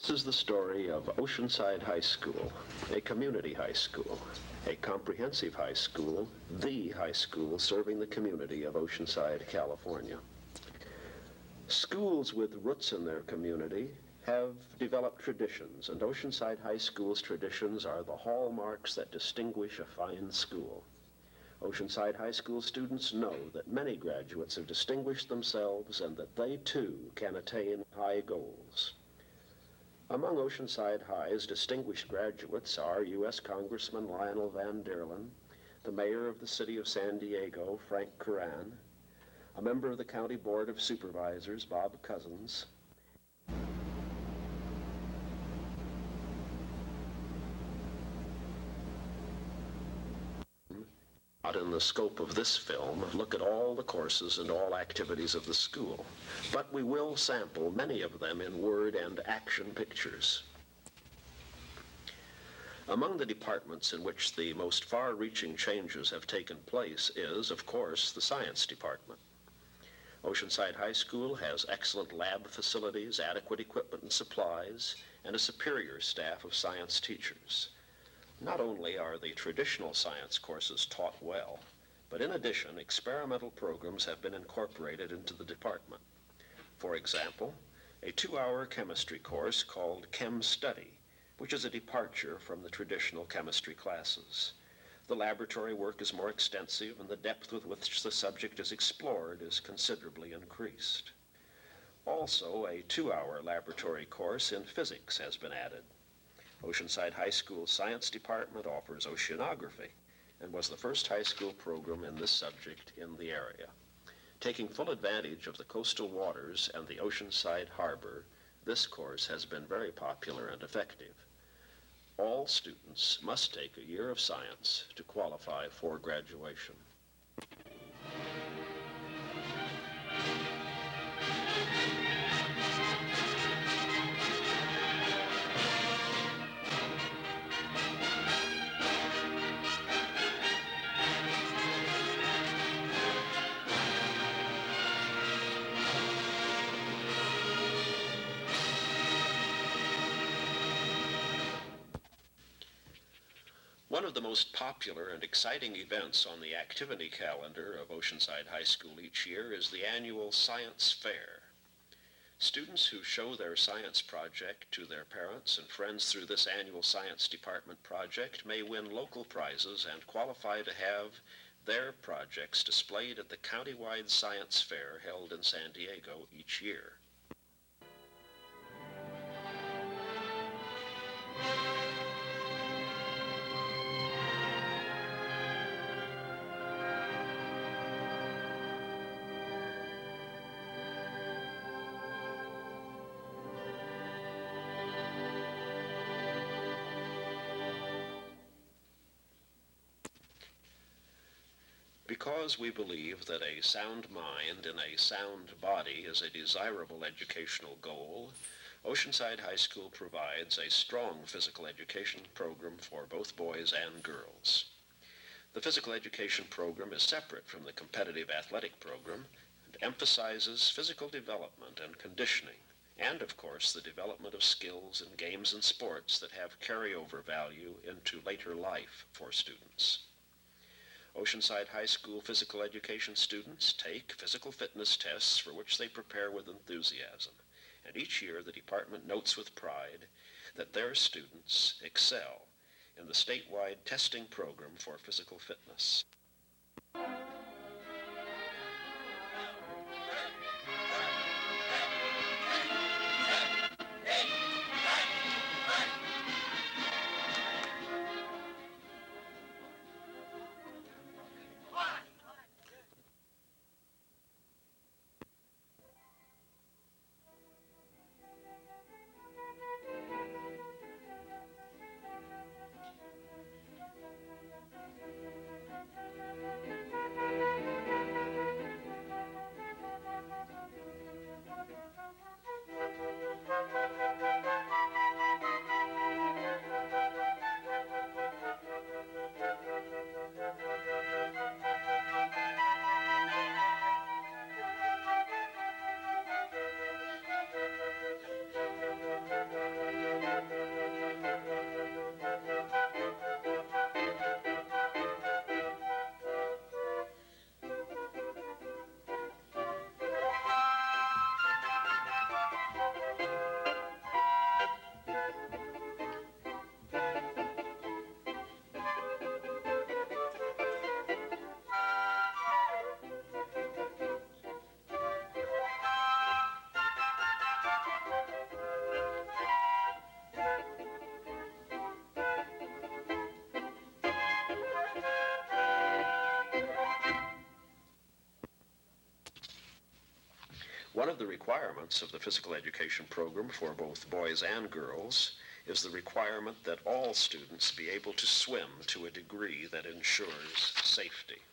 This is the story of Oceanside High School, a community high school, a comprehensive high school, the high school serving the community of Oceanside, California. Schools with roots in their community have developed traditions, and Oceanside High School's traditions are the hallmarks that distinguish a fine school. Oceanside High School students know that many graduates have distinguished themselves and that they too can attain high goals. Among Oceanside High's distinguished graduates are U.S. Congressman Lionel Van Deerlin, the mayor of the city of San Diego, Frank Curran, a member of the County Board of Supervisors, Bob Cousins, not in the scope of this film look at all the courses and all activities of the school, but we will sample many of them in word and action pictures. Among the departments in which the most far-reaching changes have taken place is, of course, the science department. Oceanside High School has excellent lab facilities, adequate equipment and supplies, and a superior staff of science teachers. Not only are the traditional science courses taught well, but in addition, experimental programs have been incorporated into the department. For example, a 2-hour chemistry course called Chem Study, which is a departure from the traditional chemistry classes. The laboratory work is more extensive, and the depth with which the subject is explored is considerably increased. Also, a 2-hour laboratory course in physics has been added. Oceanside High School's science department offers oceanography and was the first high school program in this subject in the area. Taking full advantage of the coastal waters and the Oceanside harbor, this course has been very popular and effective. All students must take a year of science to qualify for graduation. One of the most popular and exciting events on the activity calendar of Oceanside High School each year is the annual Science Fair. Students who show their science project to their parents and friends through this annual science department project may win local prizes and qualify to have their projects displayed at the countywide science fair held in San Diego each year. Because we believe that a sound mind in a sound body is a desirable educational goal, Oceanside High School provides a strong physical education program for both boys and girls. The physical education program is separate from the competitive athletic program and emphasizes physical development and conditioning, and of course the development of skills in games and sports that have carryover value into later life for students. Oceanside High School physical education students take physical fitness tests for which they prepare with enthusiasm, and each year the department notes with pride that their students excel in the statewide testing program for physical fitness. One of the requirements of the physical education program for both boys and girls is the requirement that all students be able to swim to a degree that ensures safety.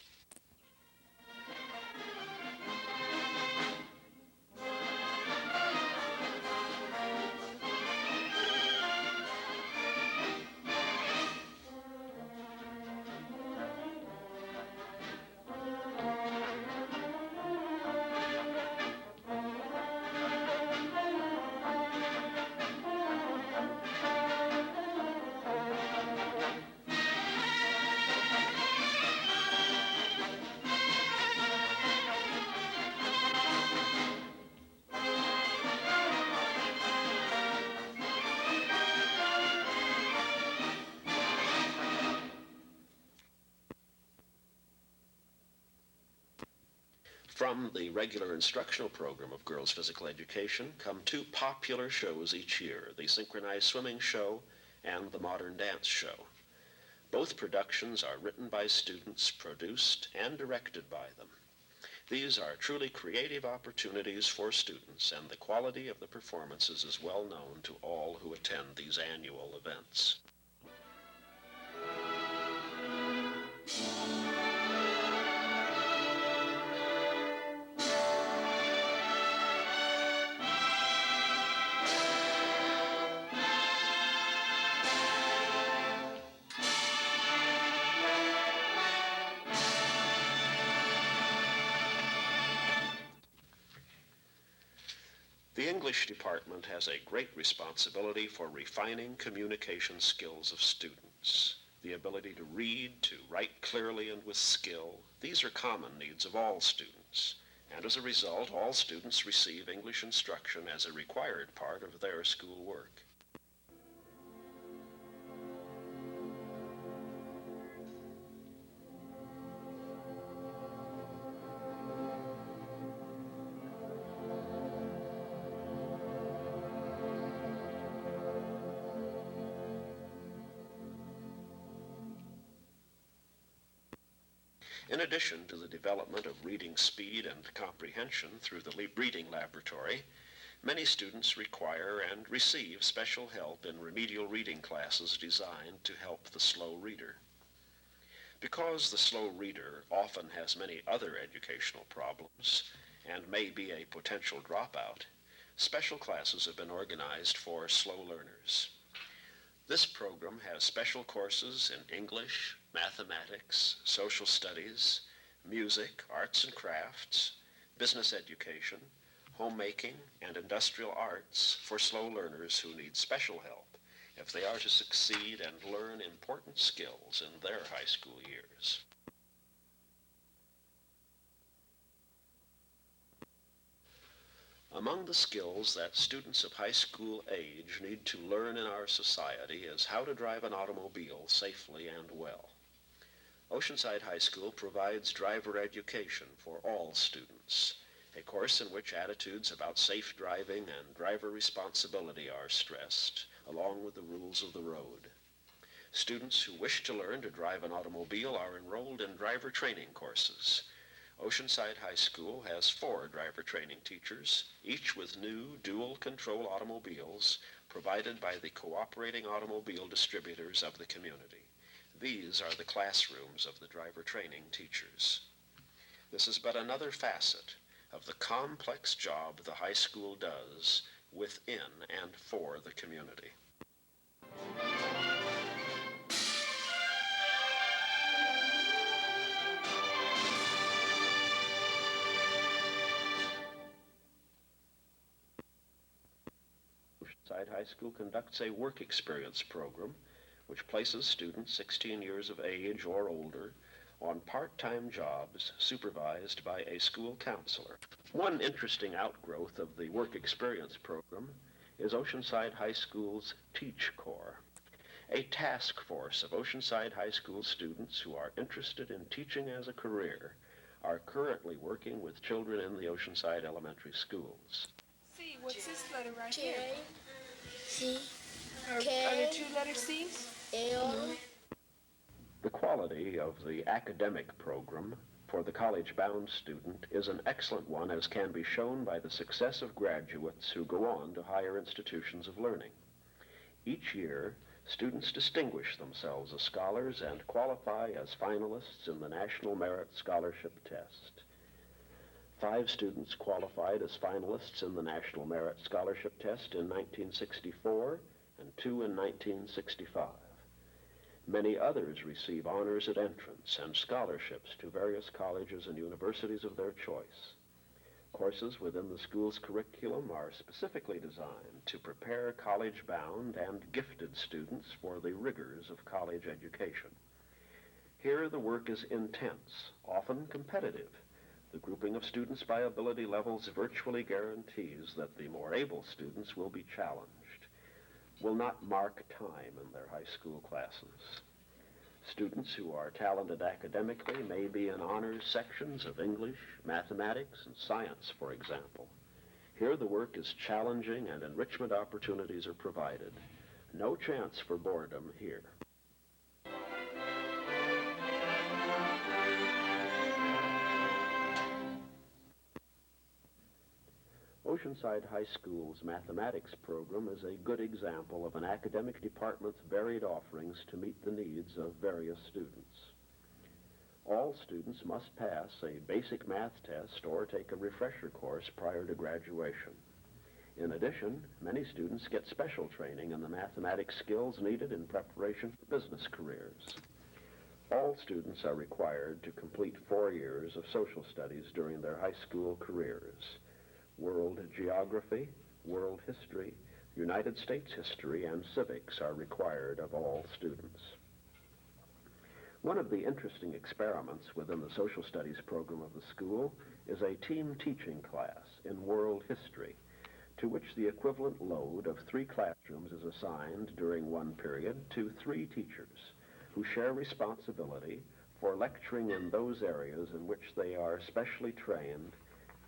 From the regular instructional program of girls' physical education come two popular shows each year, the Synchronized Swimming Show and the Modern Dance Show. Both productions are written by students, produced, and directed by them. These are truly creative opportunities for students, and the quality of the performances is well known to all who attend these annual events. The English department has a great responsibility for refining communication skills of students. The ability to read, to write clearly and with skill, these are common needs of all students. And as a result, all students receive English instruction as a required part of their school work. In addition to the development of reading speed and comprehension through the reading laboratory, many students require and receive special help in remedial reading classes designed to help the slow reader. Because the slow reader often has many other educational problems and may be a potential dropout, special classes have been organized for slow learners. This program has special courses in English, mathematics, social studies, music, arts and crafts, business education, homemaking, and industrial arts for slow learners who need special help if they are to succeed and learn important skills in their high school years. Among the skills that students of high school age need to learn in our society is how to drive an automobile safely and well. Oceanside High School provides driver education for all students, a course in which attitudes about safe driving and driver responsibility are stressed, along with the rules of the road. Students who wish to learn to drive an automobile are enrolled in driver training courses. Oceanside High School has 4 driver training teachers, each with new dual-control automobiles provided by the cooperating automobile distributors of the community. These are the classrooms of the driver training teachers. This is but another facet of the complex job the high school does within and for the community. Oceanside High School conducts a work experience program which places students 16 years of age or older on part-time jobs supervised by a school counselor. One interesting outgrowth of the work experience program is Oceanside High School's Teach Corps, a task force of Oceanside High School students who are interested in teaching as a career are currently working with children in the Oceanside elementary schools. C, what's this letter right K, here? C, Are there 2 letter C's? L. The quality of the academic program for the college-bound student is an excellent one, as can be shown by the success of graduates who go on to higher institutions of learning. Each year, students distinguish themselves as scholars and qualify as finalists in the National Merit Scholarship Test. 5 students qualified as finalists in the National Merit Scholarship Test in 1964 and 2 in 1965. Many others receive honors at entrance and scholarships to various colleges and universities of their choice. Courses within the school's curriculum are specifically designed to prepare college-bound and gifted students for the rigors of college education. Here the work is intense, often competitive. The grouping of students by ability levels virtually guarantees that the more able students will be challenged, will not mark time in their high school classes. Students who are talented academically may be in honors sections of English, mathematics, and science, for example. Here the work is challenging and enrichment opportunities are provided. No chance for boredom here. Oceanside High School's mathematics program is a good example of an academic department's varied offerings to meet the needs of various students. All students must pass a basic math test or take a refresher course prior to graduation. In addition, many students get special training in the mathematics skills needed in preparation for business careers. All students are required to complete 4 years of social studies during their high school careers. World geography, world history, United States history, and civics are required of all students. One of the interesting experiments within the social studies program of the school is a team teaching class in world history, to which the equivalent load of 3 classrooms is assigned during one period to 3 teachers who share responsibility for lecturing in those areas in which they are specially trained,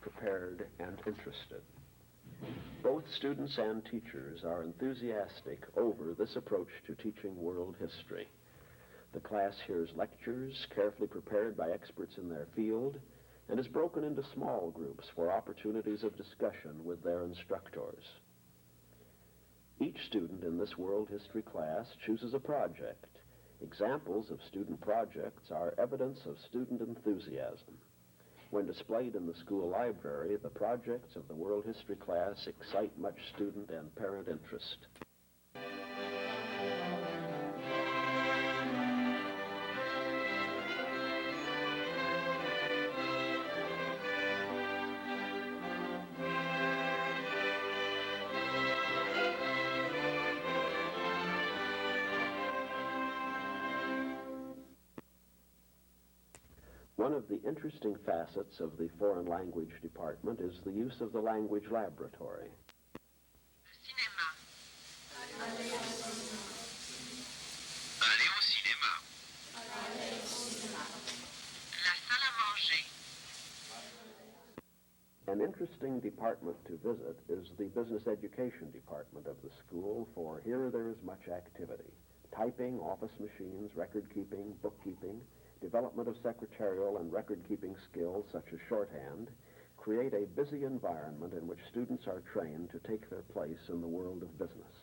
prepared, and interested. Both students and teachers are enthusiastic over this approach to teaching world history. The class hears lectures carefully prepared by experts in their field and is broken into small groups for opportunities of discussion with their instructors. Each student in this world history class chooses a project. Examples of student projects are evidence of student enthusiasm. When displayed in the school library, the projects of the world history class excite much student and parent interest. One of the interesting facets of the foreign language department is the use of the language laboratory. Aller au cinéma. La salle à manger. An interesting department to visit is the business education department of the school, for here there is much activity. Typing, office machines, record keeping, bookkeeping, development of secretarial and record-keeping skills such as shorthand create a busy environment in which students are trained to take their place in the world of business.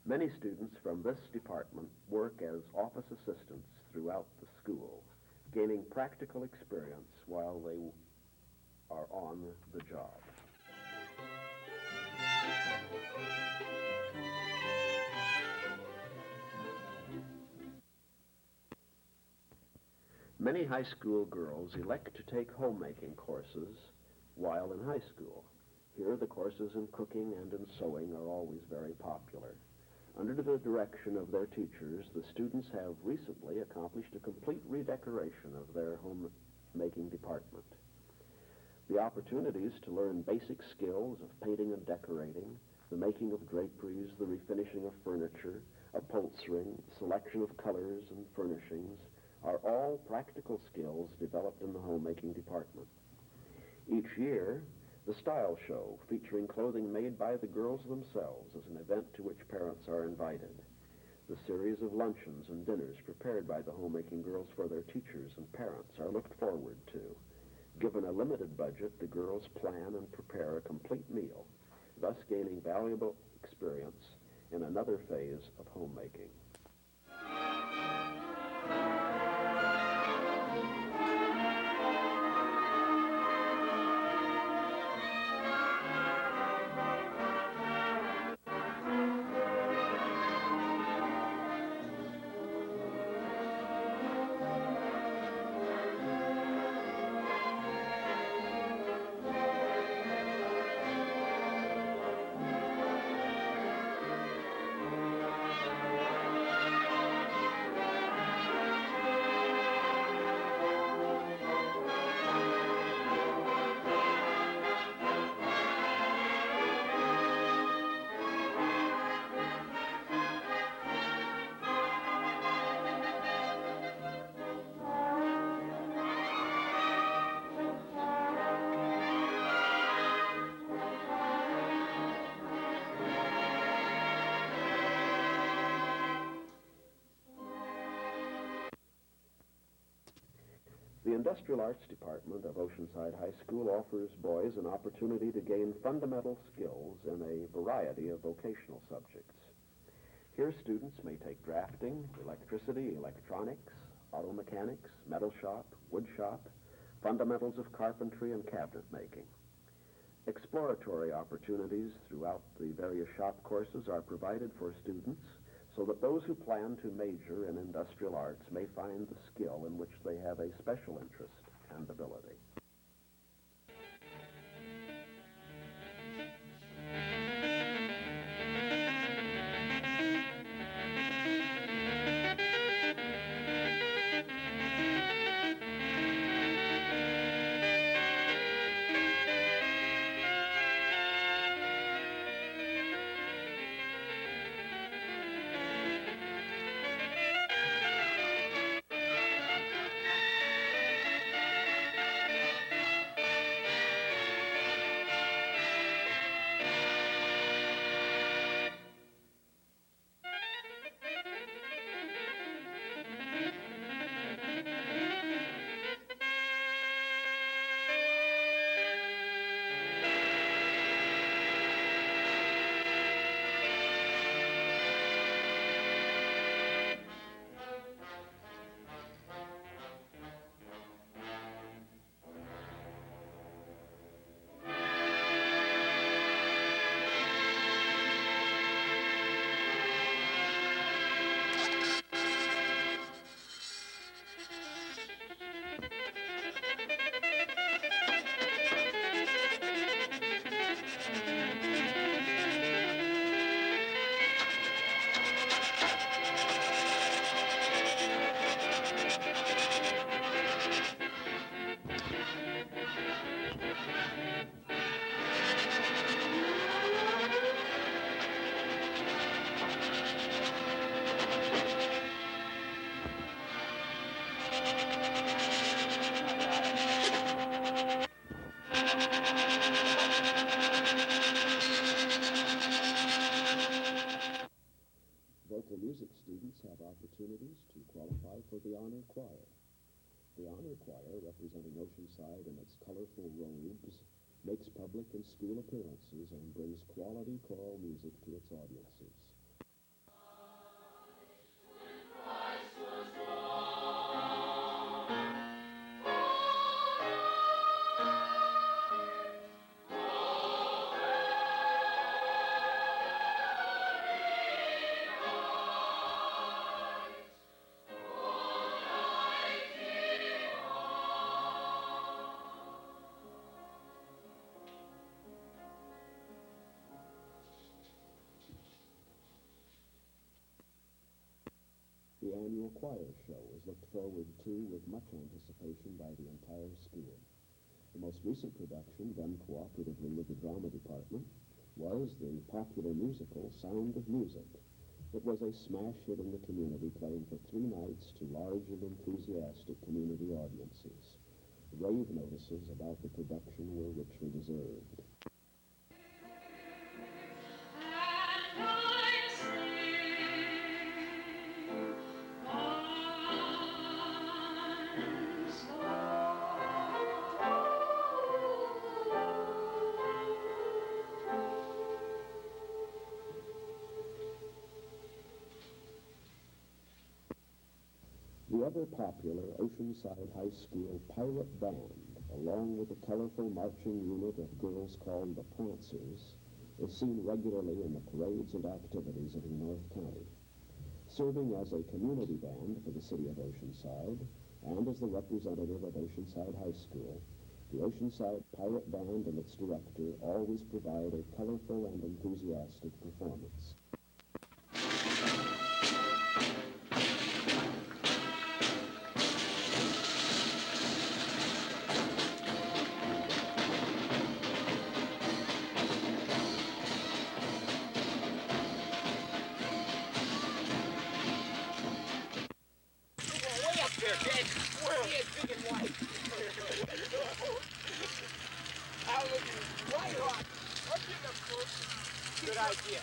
Many students from this department work as office assistants throughout the school, gaining practical experience while they are on the job. Many high school girls elect to take homemaking courses while in high school. Here the courses in cooking and in sewing are always very popular. Under the direction of their teachers, the students have recently accomplished a complete redecoration of their homemaking department. The opportunities to learn basic skills of painting and decorating, the making of draperies, the refinishing of furniture, upholstering, selection of colors and furnishings, are all practical skills developed in the homemaking department. Each year, the Style Show, featuring clothing made by the girls themselves, is an event to which parents are invited. The series of luncheons and dinners prepared by the homemaking girls for their teachers and parents are looked forward to. Given a limited budget, the girls plan and prepare a complete meal, thus gaining valuable experience in another phase of homemaking. The Industrial Arts Department of Oceanside High School offers boys an opportunity to gain fundamental skills in a variety of vocational subjects. Here, students may take drafting, electricity, electronics, auto mechanics, metal shop, wood shop, fundamentals of carpentry, and cabinet making. Exploratory opportunities throughout the various shop courses are provided for students so that those who plan to major in industrial arts may find the skill in which they have a special interest and ability. Vocal music students have opportunities to qualify for the honor choir. The honor choir, representing Oceanside in its colorful robes, makes public and school appearances and brings quality choral music to its audiences. The annual choir show is looked forward to with much anticipation by the entire school. The most recent production, done cooperatively with the drama department, was the popular musical Sound of Music. It was a smash hit in the community, playing for 3 nights to large and enthusiastic community audiences. Rave notices about the production were richly deserved. The ever popular Oceanside High School Pirate Band, along with the colorful marching unit of girls called the Prancers, is seen regularly in the parades and activities of North County. Serving as a community band for the city of Oceanside and as the representative of Oceanside High School, the Oceanside Pirate Band and its director always provide a colorful and enthusiastic performance. Good idea.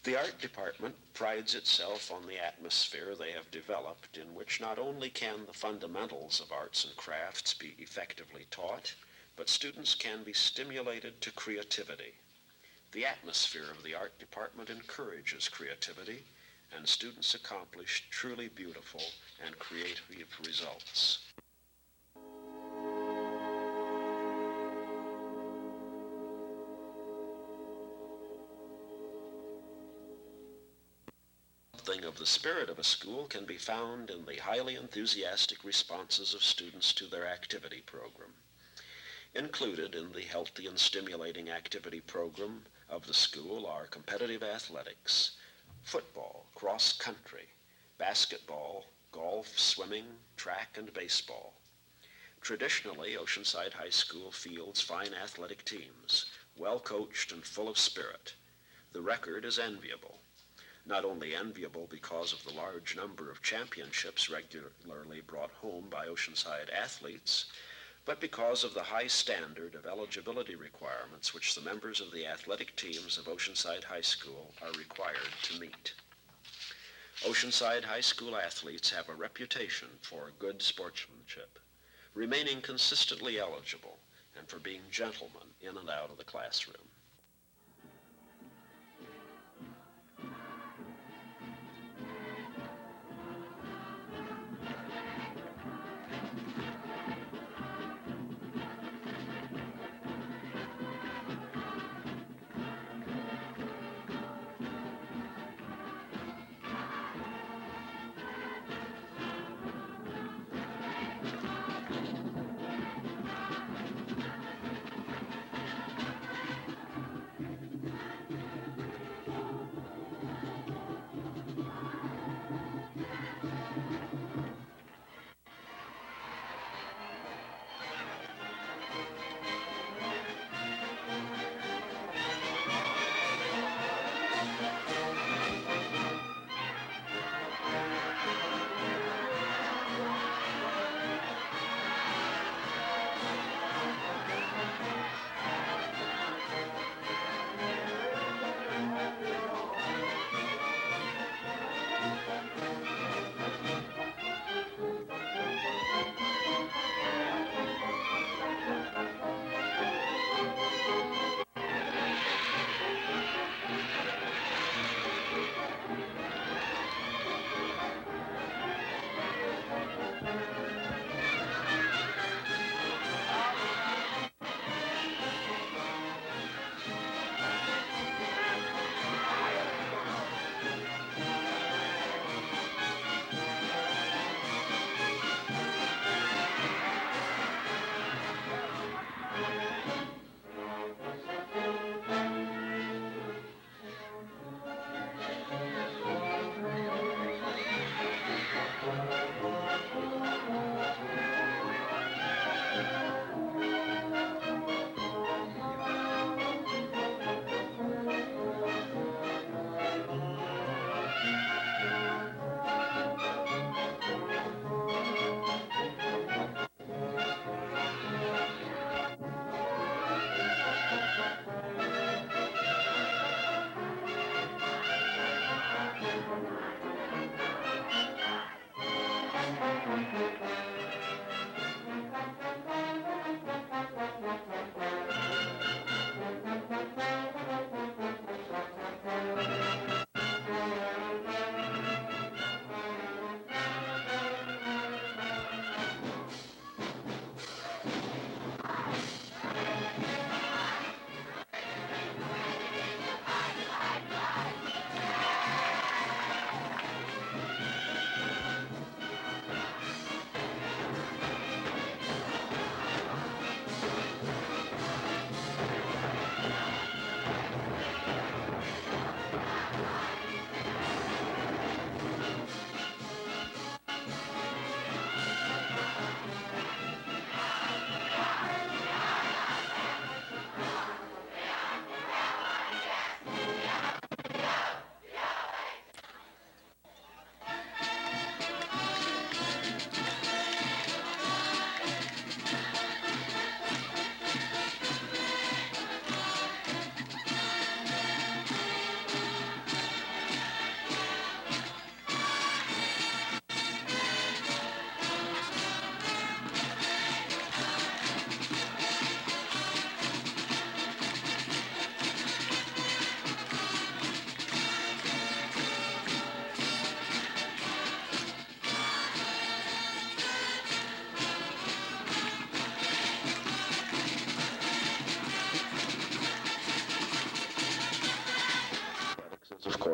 The art department prides itself on the atmosphere they have developed, in which not only can the fundamentals of arts and crafts be effectively taught, but students can be stimulated to creativity. The atmosphere of the art department encourages creativity, and students accomplish truly beautiful and creative results. Something of the spirit of a school can be found in the highly enthusiastic responses of students to their activity program. Included in the healthy and stimulating activity program of the school are competitive athletics, football, cross country, basketball, golf, swimming, track, and baseball. Traditionally, Oceanside High School fields fine athletic teams, well coached and full of spirit. The record is enviable. Not only enviable because of the large number of championships regularly brought home by Oceanside athletes, but because of the high standard of eligibility requirements which the members of the athletic teams of Oceanside High School are required to meet. Oceanside High School athletes have a reputation for good sportsmanship, remaining consistently eligible, and for being gentlemen in and out of the classroom.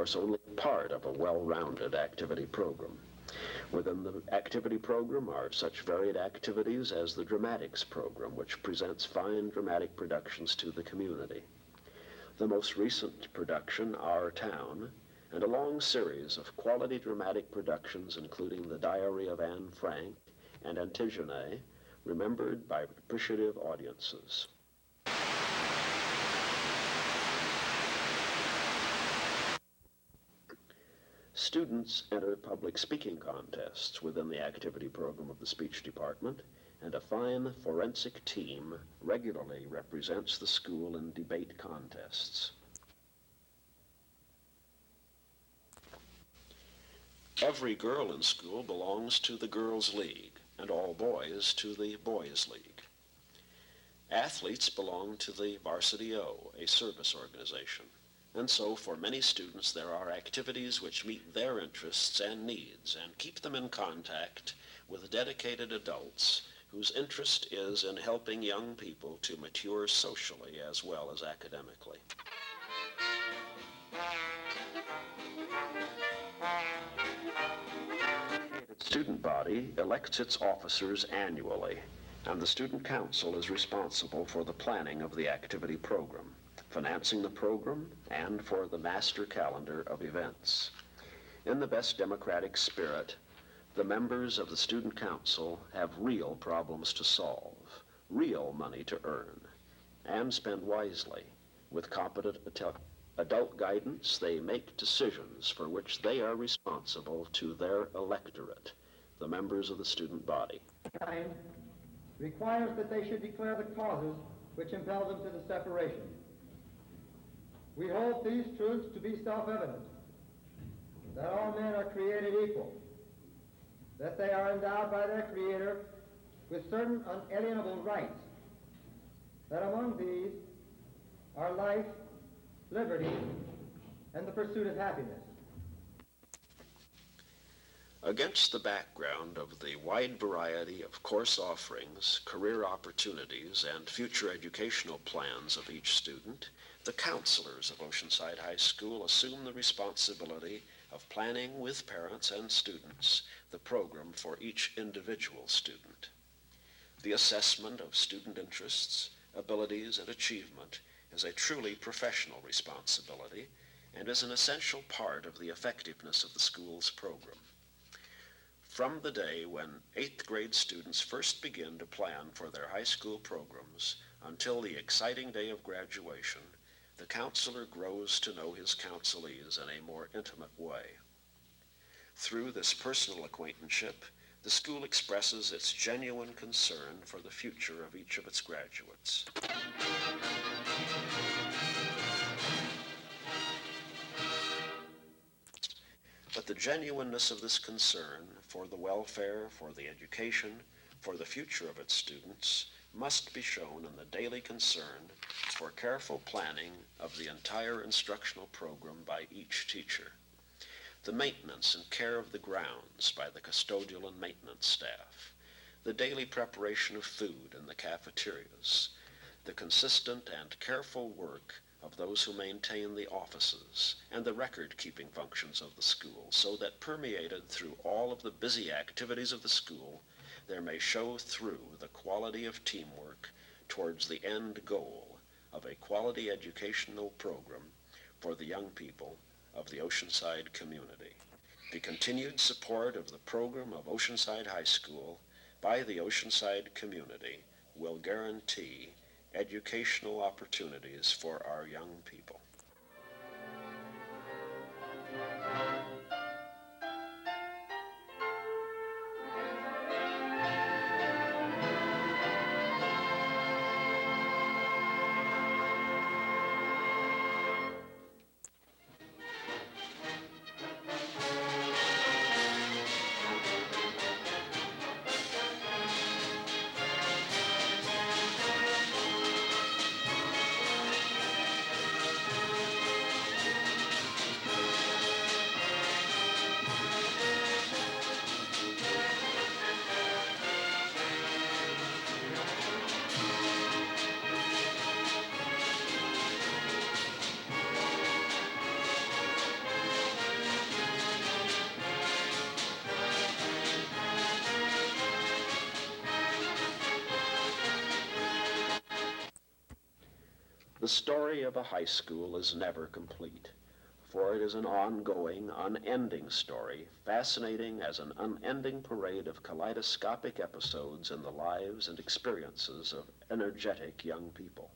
course, only part of a well-rounded activity program. Within the activity program are such varied activities as the dramatics program, which presents fine dramatic productions to the community. The most recent production, Our Town, and a long series of quality dramatic productions including The Diary of Anne Frank and Antigone, remembered by appreciative audiences. Students enter public speaking contests within the activity program of the speech department, and a fine forensic team regularly represents the school in debate contests. Every girl in school belongs to the Girls' League, and all boys to the Boys' League. Athletes belong to the Varsity O, a service organization. And so, for many students, there are activities which meet their interests and needs and keep them in contact with dedicated adults whose interest is in helping young people to mature socially as well as academically. The student body elects its officers annually, and the student council is responsible for the planning of the activity program, financing the program, and for the master calendar of events. In the best democratic spirit, the members of the student council have real problems to solve, real money to earn, and spend wisely. With competent adult guidance, they make decisions for which they are responsible to their electorate, the members of the student body. Requires that they should declare the causes which impel them to the separation. We hold these truths to be self-evident, that all men are created equal, that they are endowed by their Creator with certain unalienable rights, that among these are life, liberty, and the pursuit of happiness. Against the background of the wide variety of course offerings, career opportunities, and future educational plans of each student, the counselors of Oceanside High School assume the responsibility of planning with parents and students the program for each individual student. The assessment of student interests, abilities, and achievement is a truly professional responsibility and is an essential part of the effectiveness of the school's program. From the day when 8th grade students first begin to plan for their high school programs until the exciting day of graduation, the counselor grows to know his counselees in a more intimate way. Through this personal acquaintanceship, the school expresses its genuine concern for the future of each of its graduates. But the genuineness of this concern for the welfare, for the education, for the future of its students must be shown in the daily concern for careful planning of the entire instructional program by each teacher, the maintenance and care of the grounds by the custodial and maintenance staff, the daily preparation of food in the cafeterias, the consistent and careful work of those who maintain the offices and the record-keeping functions of the school, so that permeated through all of the busy activities of the school, there may show through the quality of teamwork towards the end goal of a quality educational program for the young people of the Oceanside community. The continued support of the program of Oceanside High School by the Oceanside community will guarantee educational opportunities for our young people. The story of a high school is never complete, for it is an ongoing, unending story, fascinating as an unending parade of kaleidoscopic episodes in the lives and experiences of energetic young people.